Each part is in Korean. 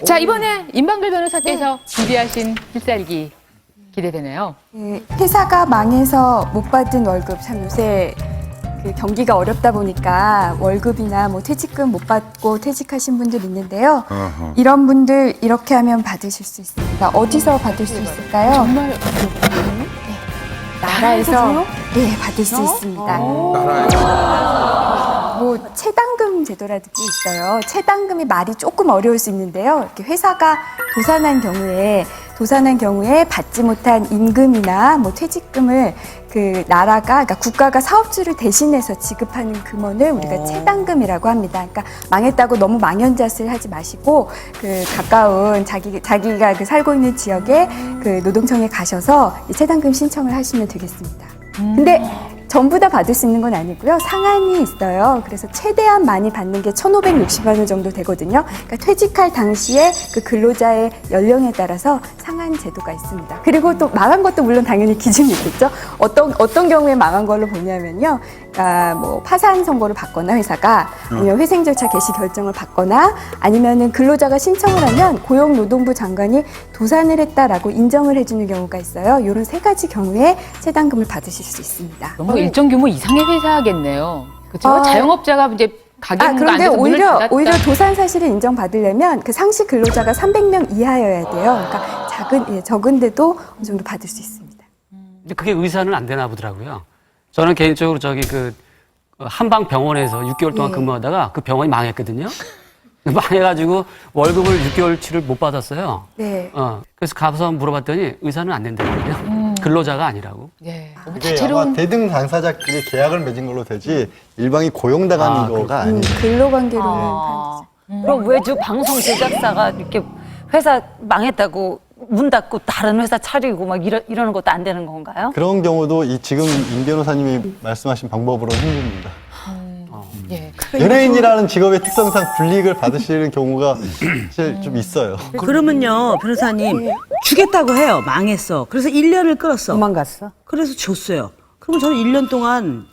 자, 이번에 임방글 변호사께서 준비하신 필살기 기대되네요. 네, 회사가 망해서 못 받은 월급, 참 요새 그 경기가 어렵다 보니까 월급이나 뭐 퇴직금 못 받고 퇴직하신 분들 있는데요. 이런 분들 이렇게 하면 받으실 수 있습니다. 어디서 받을 수 있을까요? 정말 나라에서 네, 받을 수 있습니다. 뭐 체당금 제도라든지 있어요. 체당금이 말이 조금 어려울 수 있는데요. 이렇게 회사가 도산한 경우에 받지 못한 임금이나 뭐 퇴직금을 그 나라가, 그러니까 국가가 사업주를 대신해서 지급하는 금원을 우리가 체당금이라고 합니다. 그러니까 망했다고 너무 망연자실 하지 마시고 그 가까운 자기가 그 살고 있는 지역에 그 노동청에 가셔서 이 체당금 신청을 하시면 되겠습니다. 근데 전부 다 받을 수 있는 건 아니고요. 상한이 있어요. 그래서 최대한 많이 받는 게 1,560만 원 정도 되거든요. 그러니까 퇴직할 당시에 그 근로자의 연령에 따라서 상한 제도가 있습니다. 그리고 또 망한 것도 물론 당연히 기준이 있겠죠. 어떤 경우에 망한 걸로 보냐면요. 그러니까 뭐 파산 선고를 받거나 회사가 아니면 회생 절차 개시 결정을 받거나 아니면은 근로자가 신청을 하면 고용노동부 장관이 도산을 했다라고 인정을 해주는 경우가 있어요. 이런 세 가지 경우에 체당금을 받으실 수 있습니다. 너무 일정 규모 이상의 회사겠네요. 그렇죠? 자영업자가 이제 가게가 안 그런데 돼서 문을 닫았다. 오히려 도산 사실을 인정받으려면 그 상시 근로자가 300명 이하여야 돼요. 그러니까 적은데도 어느 정도 받을 수 있습니다. 근데 그게 의사는 안 되나 보더라고요. 저는 개인적으로 한방 병원에서 6개월 동안 근무하다가 그 병원이 망했거든요. 망해가지고 월급을 6개월치를 못 받았어요. 네. 그래서 가서 물어봤더니 의사는 안 된다고요. 근로자가 아니라고. 네. 너무 이게 다채로운 아마 대등 당사자끼리 계약을 맺은 걸로 되지 일방이 고용당한 거가 아니에요. 근로관계로는 파는 거죠. 그럼 외주 방송 제작사가 이렇게 회사 망했다고 문 닫고 다른 회사 차리고 막 이러는 것도 안 되는 건가요? 그런 경우도 지금 임 변호사님이 말씀하신 방법으로는 힘듭니다. 예. 연예인이라는 직업의 특성상 불이익을 받으시는 경우가 사실 좀 있어요. 그러면요, 변호사님, 주겠다고 해요. 망했어. 그래서 1년을 끌었어. 도망갔어? 그래서 줬어요. 그러면 저는 1년 동안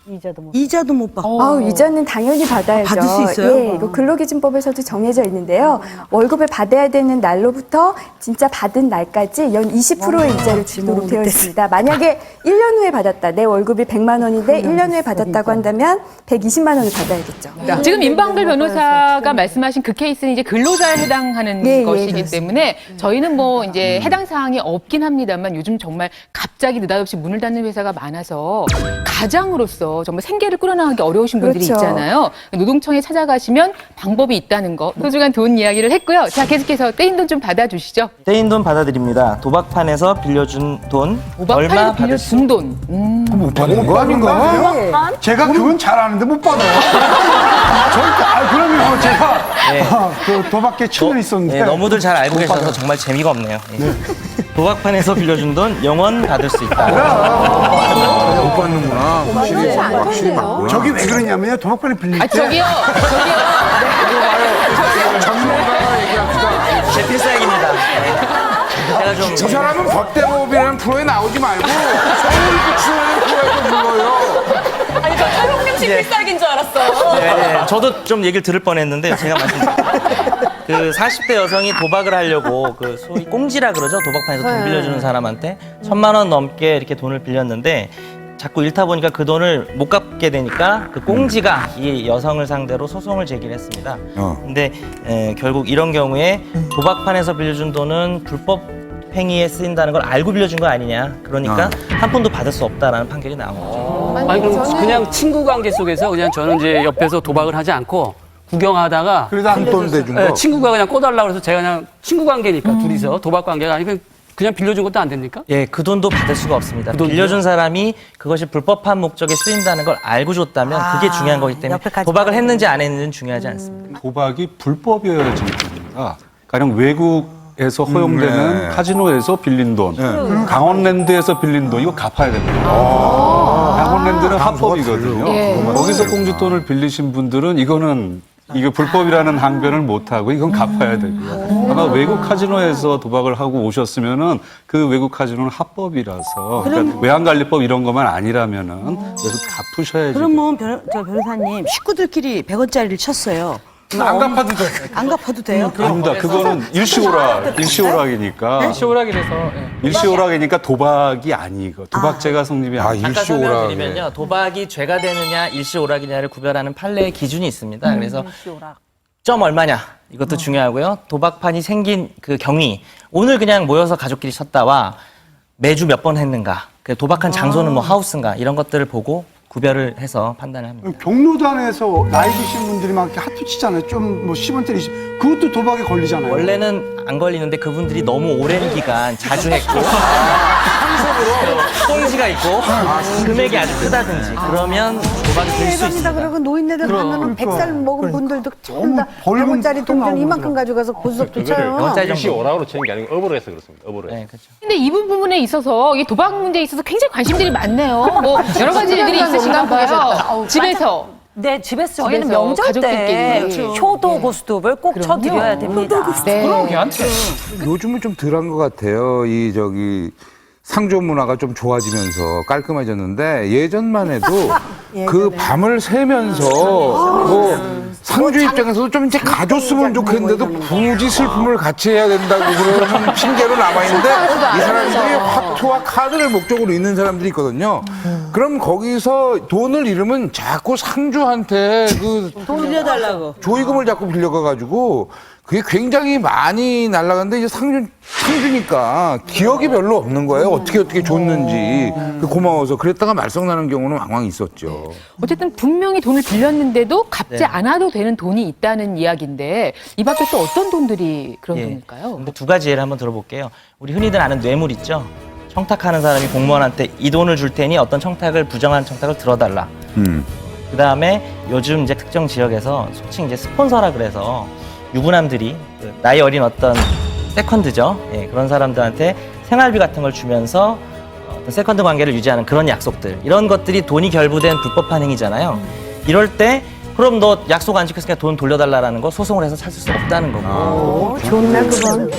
이자도 못 받고. 이자는 당연히 받아야죠. 받을 수 있어요? 예, 이거 근로기준법에서도 정해져 있는데요. 월급을 받아야 되는 날로부터 진짜 받은 날까지 연 20%의 이자를 주도록 되어 있습니다. 만약에 1년 후에 받았다. 내 월급이 100만 원인데 1년 후에 받았다고 한다면 120만 원을 받아야겠죠. 지금 임방글 변호사가 말씀하신 그 케이스는 이제 근로자에 해당하는 네, 것이기 네, 때문에 저희는 뭐 이제 해당 사항이 없긴 합니다만 요즘 정말 갑자기 느닷없이 문을 닫는 회사가 많아서 가장으로서 정말 생계를 꾸려나가기 어려우신 분들이 그렇죠. 있잖아요. 노동청에 찾아가시면 방법이 있다는 거 소중한 돈 이야기를 했고요. 자, 계속해서 떼인 돈 좀 받아주시죠. 떼인 돈 받아드립니다. 도박판에서 빌려준 돈 얼마 도박판에서 받을 수 빌려준 돈. 못 받는 거 아닌가? 제가 그건 잘 아는데 못 받아요. 그러면 제가 그 도박계 친분이 있었는데. 네, 너무들 잘 알고 계셔서 정말 재미가 없네요. 네. 도박판에서 빌려준 돈 영원 받을 수 있다. 못 받는구나. 확실히 맞고요. 저기 왜 그러냐면요. 도박판에 빌릴 때. 저기요. 전문가가 얘기합니다. 제 필살기입니다. 제가 좀 저 사람은 법대법이라는 프로에 나오지 말고 서울구치라는 프로에도 불러요. 아니, 저 한국님 씨 필살기인 줄 알았어요. 네, 저도 좀 얘기를 들을 뻔했는데 제가 말씀드릴게요. 그 40대 여성이 도박을 하려고 그 소위 꽁지라 그러죠. 도박판에서 돈 빌려주는 사람한테 1,000만 원 넘게 이렇게 돈을 빌렸는데 자꾸 잃다 보니까 그 돈을 못 갚게 되니까 그 꽁지가 이 여성을 상대로 소송을 제기를 했습니다. 근데 결국 이런 경우에 도박판에서 빌려준 돈은 불법 행위에 쓰인다는 걸 알고 빌려준 거 아니냐. 그러니까 한 푼도 받을 수 없다라는 판결이 나온 거죠. 아니, 그럼 그냥 친구 관계 속에서 그냥 저는 이제 옆에서 도박을 하지 않고 구경하다가 그래도 한 돈 대준 거. 친구가 그냥 꿔달라고 해서 제가 그냥 친구 관계니까 둘이서 도박 관계가 아니고 그냥 빌려준 것도 안 됩니까? 예, 그 돈도 받을 수가 없습니다. 빌려준 사람이 그것이 불법한 목적에 쓰인다는 걸 알고 줬다면 그게 중요한 거기 때문에 도박을 했는지 안 했는지는 중요하지 않습니다. 도박이 불법이어야 정답입니다. 가령 외국에서 허용되는 카지노에서 빌린 돈, 강원랜드에서 빌린 돈 이거 갚아야 됩니다. 강원랜드는 합법이거든요. 거기서 꽁짓돈을 빌리신 분들은 이게 불법이라는 항변을 못 하고 이건 갚아야 되고요. 아마 외국 카지노에서 도박을 하고 오셨으면은 그 외국 카지노는 합법이라서 그러니까 외환관리법 이런 것만 아니라면은 그래서 갚으셔야지. 그러면 변호사님, 식구들끼리 100원짜리를 쳤어요. 안 갚아도 돼. 안 갚아도 돼요? 아닙니다. 그거는 일시오락이니까. 일시오락이라서. 일시오락이니까 도박이 아니고 도박죄가 성립이 아, 아니고. 아까 일시오락에. 설명드리면요, 도박이 죄가 되느냐 일시오락이냐를 구별하는 판례의 기준이 있습니다. 그래서 점 얼마냐 이것도 중요하고요. 도박판이 생긴 그 경위, 오늘 그냥 모여서 가족끼리 쳤다와 매주 몇 번 했는가, 그 도박한 장소는 뭐 하우스인가 이런 것들을 보고 구별을 해서 판단을 합니다. 경로단에서 나이 드신 분들이 막 이렇게 하트 치잖아요. 좀 뭐 10원짜리 20, 그것도 도박에 걸리잖아요. 원래는 안 걸리는데 그분들이 너무 오랜 기간 자주 했고 꽁지가 있고 금액이 아주 크다든지 그러면 도박이 될 수 있습니다. 그러고 노인네들 가면은 100살 먹은 분들도 전부 다 벌금 100원짜리 동전 나오고 이만큼 가져가서 고스톱도 쳐요. 일시오락으로 치는 게 아니고 업으로 해서 그렇습니다. 업으로 해서. 네, 그렇죠. 근데 이 부분에 있어서 이 도박 문제에 있어서 굉장히 관심들이 많네요. 뭐 여러 가지 일들이 있으신가 봐요. 집에서. 네, 집에서 저희는 집에서 명절 때 가족들끼리. 효도 고스톱을 꼭 그럼요. 쳐드려야 됩니다. 네. 요즘은 좀 덜한 것 같아요. 이 저기 상조 문화가 좀 좋아지면서 깔끔해졌는데 예전만 해도 그 밤을 새면서 뭐 상주 입장에서도 좀 이제 가줬으면 좋겠는데도 굳이 슬픔을 같이 해야 된다고 그러는 핑계로 남아있는데 이 사람들이 화투와 카드를 목적으로 있는 사람들이 있거든요. 그럼 거기서 돈을 잃으면 자꾸 상주한테 그 돈 빌려달라고. 조의금을 자꾸 빌려가가지고 그게 굉장히 많이 날아가는데 이제 상주니까 기억이 별로 없는 거예요. 어떻게 줬는지. 그 고마워서 그랬다가 말썽나는 경우는 왕왕 있었죠. 어쨌든 분명히 돈을 빌렸는데도 갚지 네. 않아도 되는 돈이 있다는 이야기인데 이 밖에 또 어떤 돈들이 그런 예. 돈일까요? 근데 두 가지 예를 한번 들어볼게요. 우리 흔히들 아는 뇌물 있죠? 청탁하는 사람이 공무원한테 이 돈을 줄 테니 어떤 청탁을, 부정한 청탁을 들어달라. 그 다음에 요즘 이제 특정 지역에서 소칭 이제 스폰서라 그래서 유부남들이 그 나이 어린 어떤 세컨드죠. 예, 그런 사람들한테 생활비 같은 걸 주면서 어떤 세컨드 관계를 유지하는 그런 약속들. 이런 것들이 돈이 결부된 불법한 행위잖아요. 이럴 때 그럼 너 약속 안 지켰으니까 돈 돌려달라는 거 소송을 해서 찾을 수 없다는 거고. 좋네 그건.